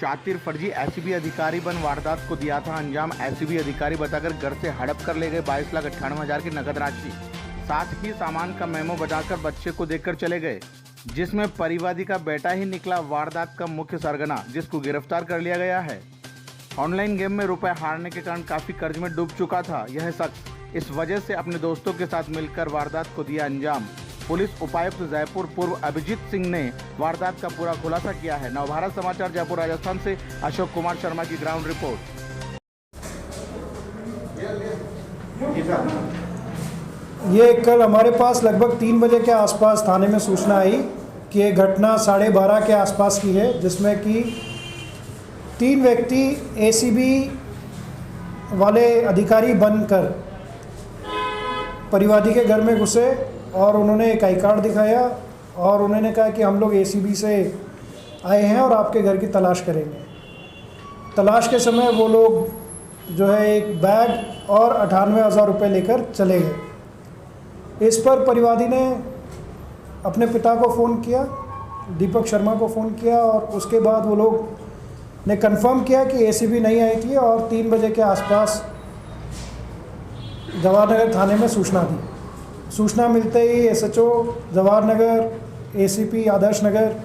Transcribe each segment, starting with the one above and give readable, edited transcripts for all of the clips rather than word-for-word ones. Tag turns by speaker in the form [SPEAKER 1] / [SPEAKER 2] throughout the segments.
[SPEAKER 1] शातिर फर्जी एसीबी अधिकारी बन वारदात को दिया था अंजाम। एसीबी अधिकारी बताकर घर से हड़प कर ले गए 22,98,000 की नकद राशि, साथ ही सामान का मेमो बनाकर बच्चे को देकर चले गए, जिसमें परिवादी का बेटा ही निकला वारदात का मुख्य सरगना, जिसको गिरफ्तार कर लिया गया है। ऑनलाइन गेम में रुपए हारने के कारण काफी कर्ज में डूब चुका था यह शख्स। इस वजह से अपने दोस्तों के साथ मिलकर वारदात को दिया अंजाम। पुलिस उपायुक्त जयपुर पूर्व अभिजीत सिंह ने वारदात का पूरा खुलासा किया है। नवभारत समाचार जयपुर राजस्थान से अशोक कुमार शर्मा की ग्राउंड रिपोर्ट।
[SPEAKER 2] ये कल हमारे पास लगभग 3 बजे के आसपास थाने में सूचना आई कि ये घटना 12:30 के आसपास की है, जिसमें कि 3 व्यक्ति एसीबी वाले अधिकारी बनकर परिवादी के घर में घुसे और उन्होंने एक आई कार्ड दिखाया और उन्होंने कहा कि हम लोग एसीबी से आए हैं और आपके घर की तलाश करेंगे। तलाश के समय वो लोग जो है एक बैग और 98,000 रुपये लेकर चले गए। इस पर परिवादी ने अपने पिता को फ़ोन किया, दीपक शर्मा को फ़ोन किया, और उसके बाद वो लोग ने कंफर्म किया कि एसीबी नहीं आई थी और 3 बजे के आसपास जवाहरनगर थाने में सूचना दी। सूचना मिलते ही एसएचओ जवाहरनगर, एसीपी आदर्श नगर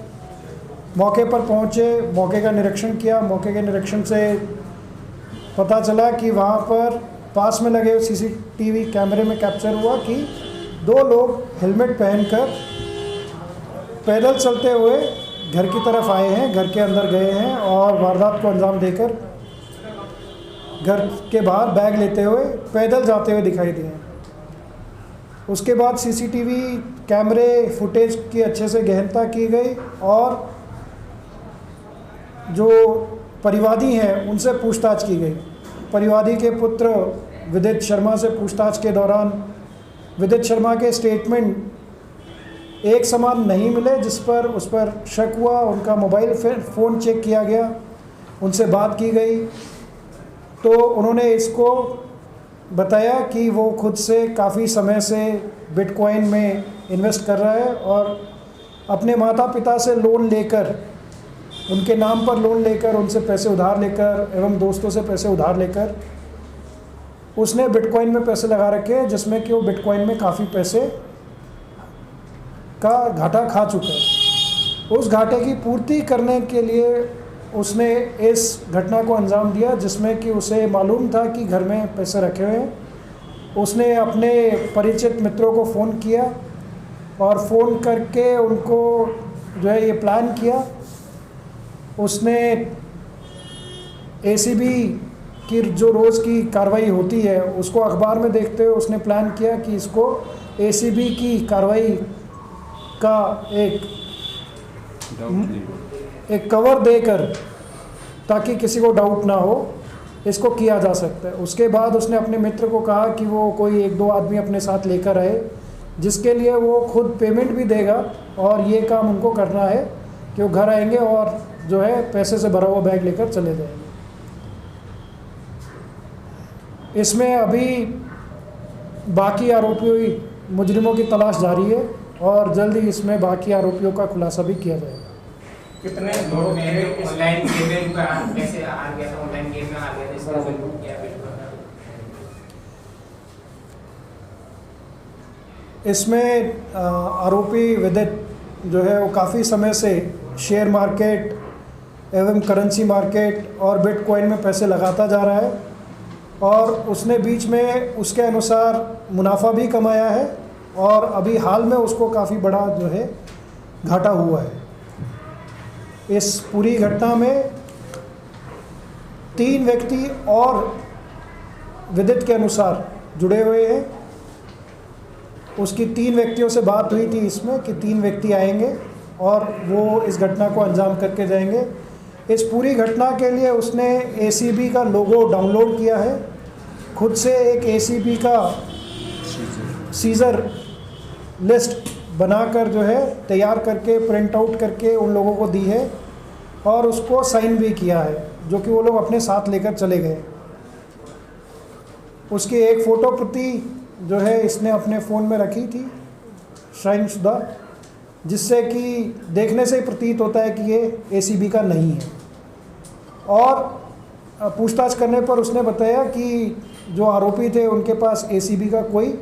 [SPEAKER 2] मौके पर पहुंचे, मौके का निरीक्षण किया। मौके के निरीक्षण से पता चला कि वहां पर पास में लगे सीसीटीवी कैमरे में कैप्चर हुआ कि 2 लोग हेलमेट पहनकर पैदल चलते हुए घर की तरफ आए हैं, घर के अंदर गए हैं और वारदात को अंजाम देकर घर के बाहर बैग लेते हुए पैदल जाते हुए दिखाई दिए। उसके बाद सीसीटीवी कैमरे फुटेज की अच्छे से गहनता की गई और जो परिवादी हैं उनसे पूछताछ की गई। परिवादी के पुत्र विदित शर्मा से पूछताछ के दौरान विदित शर्मा के स्टेटमेंट एक समान नहीं मिले, जिस पर उस पर शक हुआ। उनका मोबाइल फ़ोन चेक किया गया, उनसे बात की गई तो उन्होंने इसको बताया कि वो खुद से काफ़ी समय से बिटकॉइन में इन्वेस्ट कर रहा है और अपने माता पिता से लोन लेकर, उनके नाम पर लोन लेकर, उनसे पैसे उधार लेकर एवं दोस्तों से पैसे उधार लेकर उसने बिटकॉइन में पैसे लगा रखे हैं, जिसमें कि वो बिटकॉइन में काफ़ी पैसे का घाटा खा चुका है। उस घाटे की पूर्ति करने के लिए उसने इस घटना को अंजाम दिया, जिसमें कि उसे मालूम था कि घर में पैसे रखे हुए हैं। उसने अपने परिचित मित्रों को फ़ोन किया और फ़ोन करके उनको जो है ये प्लान किया। उसने एसीबी की जो रोज़ की कार्रवाई होती है उसको अखबार में देखते हुए उसने प्लान किया कि इसको एसीबी की कार्रवाई का एक कवर देकर, ताकि किसी को डाउट ना हो, इसको किया जा सकता है। उसके बाद उसने अपने मित्र को कहा कि वो कोई 1-2 आदमी अपने साथ लेकर आए, जिसके लिए वो खुद पेमेंट भी देगा और ये काम उनको करना है कि वो घर आएंगे और जो है पैसे से भरा हुआ बैग लेकर चले जाएंगे। इसमें अभी बाकी आरोपी मुजरिमों की तलाश जारी है और जल्द ही इसमें बाकी आरोपियों का खुलासा भी किया जाएगा।
[SPEAKER 3] कितने लोग ऑनलाइन गेम में कैसे आ गया था, ऑनलाइन गेम में आ गया था, इसका क्या बिल्कुल।
[SPEAKER 2] इसमें आरोपी विदित जो है वो काफ़ी समय से शेयर मार्केट एवं करेंसी मार्केट और बिटकॉइन में पैसे लगाता जा रहा है और उसने बीच में उसके अनुसार मुनाफा भी कमाया है और अभी हाल में उसको काफ़ी बड़ा जो है घाटा हुआ है। इस पूरी घटना में 3 व्यक्ति और विदित के अनुसार जुड़े हुए हैं। उसकी 3 व्यक्तियों से बात हुई थी इसमें कि 3 व्यक्ति आएंगे और वो इस घटना को अंजाम करके जाएंगे। इस पूरी घटना के लिए उसने एसीबी का लोगो डाउनलोड किया है, खुद से एक एसीबी का सीजर लिस्ट बनाकर जो है तैयार करके प्रिंट आउट करके उन लोगों को दी है और उसको साइन भी किया है, जो कि वो लोग अपने साथ लेकर चले गए। उसकी एक फ़ोटो प्रति जो है इसने अपने फ़ोन में रखी थी साइन शुदा, जिससे कि देखने से ही प्रतीत होता है कि ये एसीबी का नहीं है। और पूछताछ करने पर उसने बताया कि जो आरोपी थे उनके पास एसीबी का कोई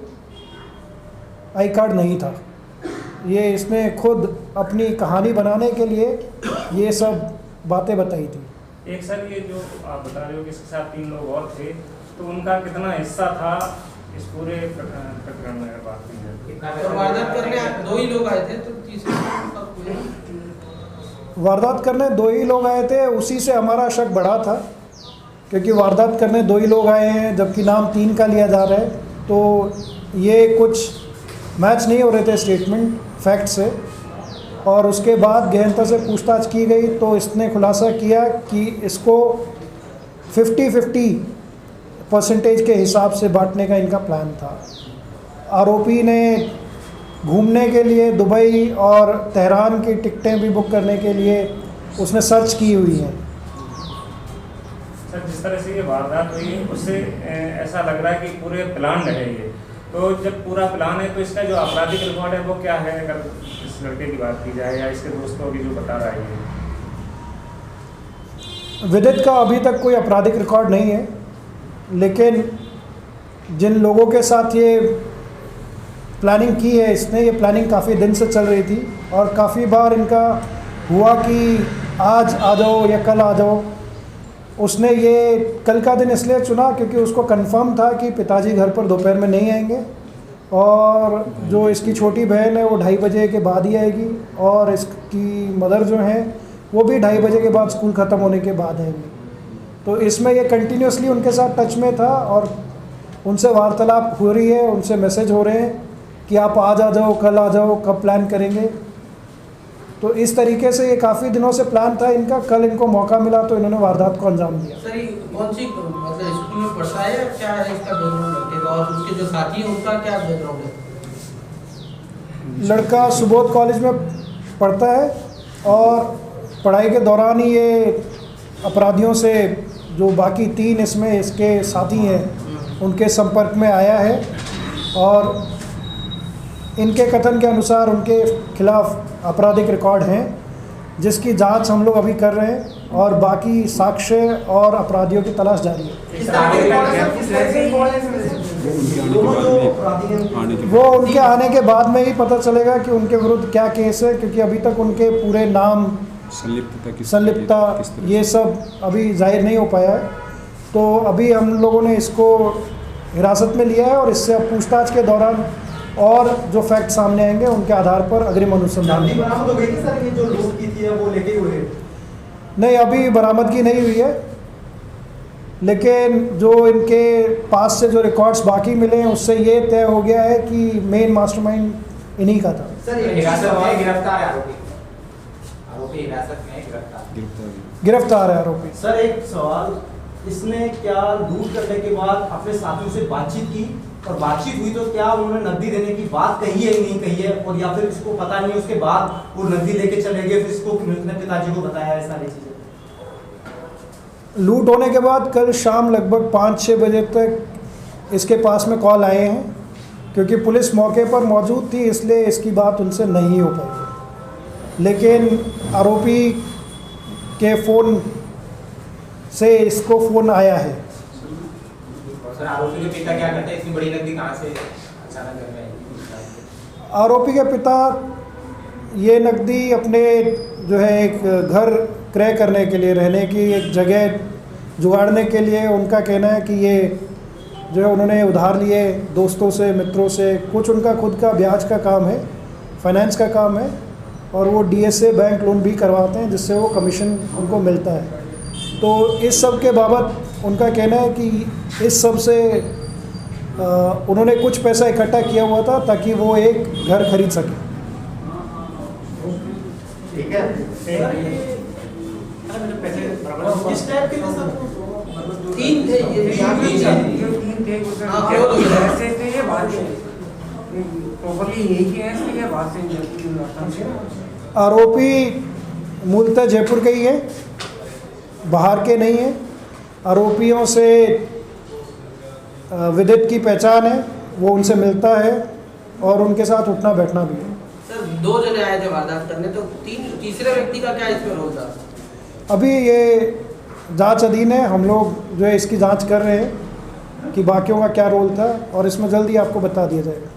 [SPEAKER 2] आई कार्ड नहीं था। ये इसने खुद अपनी कहानी बनाने के लिए ये सब बातें बताई थी।
[SPEAKER 4] एक सर, ये जो आप बता रहे हो कि इसके साथ 3 लोग और थे, तो उनका कितना हिस्सा था इस पूरे प्रकरण में? अगर बात की जाए
[SPEAKER 3] तो वारदात करने 2 ही लोग आए थे, तो तीसरे
[SPEAKER 2] वारदात करने 2 ही लोग आए थे, उसी से हमारा शक बढ़ा था, क्योंकि वारदात करने 2 ही लोग आए हैं जबकि नाम 3 का लिया जा रहा है। तो ये कुछ मैच नहीं हो रहे थे स्टेटमेंट फैक्ट से। और उसके बाद गहनता से पूछताछ की गई तो इसने खुलासा किया कि इसको 50-50% के हिसाब से बांटने का इनका प्लान था। आरोपी ने घूमने के लिए दुबई और तेहरान की टिकटें भी बुक करने के लिए उसने सर्च की हुई हैं।
[SPEAKER 4] सर, जिस तरह से ये वारदात हुई उससे ऐसा लग रहा है कि पूरे प्लान है ये। तो जब पूरा प्लान है तो इसका जो आपराधिक रिकॉर्ड है वो क्या है, अगर इस लड़के की बात की जाए या इसके दोस्तों की जो बता रहा है ये?
[SPEAKER 2] विदित का अभी तक कोई आपराधिक रिकॉर्ड नहीं है, लेकिन जिन लोगों के साथ ये प्लानिंग की है इसने, ये प्लानिंग काफ़ी दिन से चल रही थी और काफ़ी बार इनका हुआ कि आज आ जाओ या कल आ जाओ। उसने ये कल का दिन इसलिए चुना क्योंकि उसको कंफर्म था कि पिताजी घर पर दोपहर में नहीं आएंगे और जो इसकी छोटी बहन है वो 2:30 बजे के बाद ही आएगी और इसकी मदर जो हैं वो भी 2:30 बजे के बाद स्कूल ख़त्म होने के बाद आएंगी। तो इसमें ये कंटिन्यूसली उनके साथ टच में था और उनसे वार्तालाप हो रही है, उनसे मैसेज हो रहे हैं कि आप आज आ जाओ, कल आ जाओ, कब प्लान करेंगे। तो इस तरीके से ये काफ़ी दिनों से प्लान था इनका। कल इनको मौका मिला तो इन्होंने वारदात को अंजाम दिया।
[SPEAKER 3] सर, ये कौन सी मतलब स्कूल में पढ़ता है या क्या है इसका बैकग्राउंड लड़के का, और उसके जो साथी हैं उनका क्या बैकग्राउंड है?
[SPEAKER 2] लड़का सुबोध कॉलेज में पढ़ता है और पढ़ाई के दौरान ही ये अपराधियों से, जो बाकी 3 इसमें इसके साथी हैं, उनके संपर्क में आया है और इनके कथन के अनुसार उनके खिलाफ आपराधिक रिकॉर्ड हैं जिसकी जांच हम लोग अभी कर रहे हैं और बाकी साक्ष्य और अपराधियों की तलाश जारी है। वो उनके आने के बाद में ही पता चलेगा कि उनके विरुद्ध क्या केस है, क्योंकि अभी तक उनके पूरे नाम, संलिप्तता ये सब अभी जाहिर नहीं हो पाया है। तो अभी हम लोगों ने इसको हिरासत में लिया है और इससे अब पूछताछ के दौरान और जो फैक्ट सामने आएंगे उनके आधार पर अग्रिम अनुसंधान।
[SPEAKER 5] बरामद हो गई थी सर, ये जो लूट की थी वो लेके हुए?
[SPEAKER 2] नहीं, अभी बरामदगी नहीं हुई है, लेकिन जो इनके पास से जो रिकॉर्ड्स बाकी मिले हैं उससे ये तय हो गया है कि मेन मास्टरमाइंड इन्हीं का था।
[SPEAKER 3] सर, हिरासत में गिरफ्तार है आरोपी हिरासत में
[SPEAKER 2] गिरफ्तार है आरोपी।
[SPEAKER 5] सर, एक सवाल, इसने क्या लूट करने के बाद अपने साथियों से बातचीत की, और बातचीत हुई तो क्या उन्होंने नकदी देने की बात कही है नहीं कही है, और या फिर इसको पता नहीं उसके बाद वो नकदी लेके चले गए, फिर इसको अपने पिताजी को बताया है सारी चीजें?
[SPEAKER 2] लूट होने के बाद कल शाम लगभग 5-6 बजे तक इसके पास में कॉल आए हैं, क्योंकि पुलिस मौके पर मौजूद थी इसलिए इसकी बात उनसे नहीं हो पाई। लेकिन आरोपी के फ़ोन से इसको फ़ोन आया है।
[SPEAKER 3] सर, आरोपी के पिता क्या करते हैं? इतनी बड़ी नकदी कहाँ से अचानक घर में आई?
[SPEAKER 2] आरोपी के पिता ये नकदी अपने जो है एक घर क्रय करने के लिए, रहने की एक जगह जुगाड़ने के लिए, उनका कहना है कि ये जो है उन्होंने उधार लिए दोस्तों से, मित्रों से। कुछ उनका खुद का ब्याज का काम है, फाइनेंस का काम है, और वो DSA बैंक लोन भी करवाते हैं जिससे वो कमीशन उनको मिलता है। तो इस सब के बाबत उनका कहना है कि इस सब से उन्होंने कुछ पैसा इकट्ठा किया हुआ था ताकि वो एक घर खरीद सके।
[SPEAKER 5] ठीक है। किस टाइप के थे सर?
[SPEAKER 3] 3 थे ये,
[SPEAKER 6] 3 थे कुछ ऐसे थे, ये बात प्रॉपर्ली यही की है इसलिए बात से।
[SPEAKER 2] आरोपी मूलतः जयपुर के ही है, बाहर के नहीं है। आरोपियों से विदित की पहचान है, वो उनसे मिलता है और उनके साथ उठना बैठना भी है।
[SPEAKER 3] सर, 2 जने आए थे वारदात करने, तो तीसरे व्यक्ति का क्या इसमें रोल था?
[SPEAKER 2] अभी ये जांच अधीन है। हम लोग जो है इसकी जांच कर रहे हैं कि बाकियों का क्या रोल था और इसमें जल्दी आपको बता दिया जाएगा।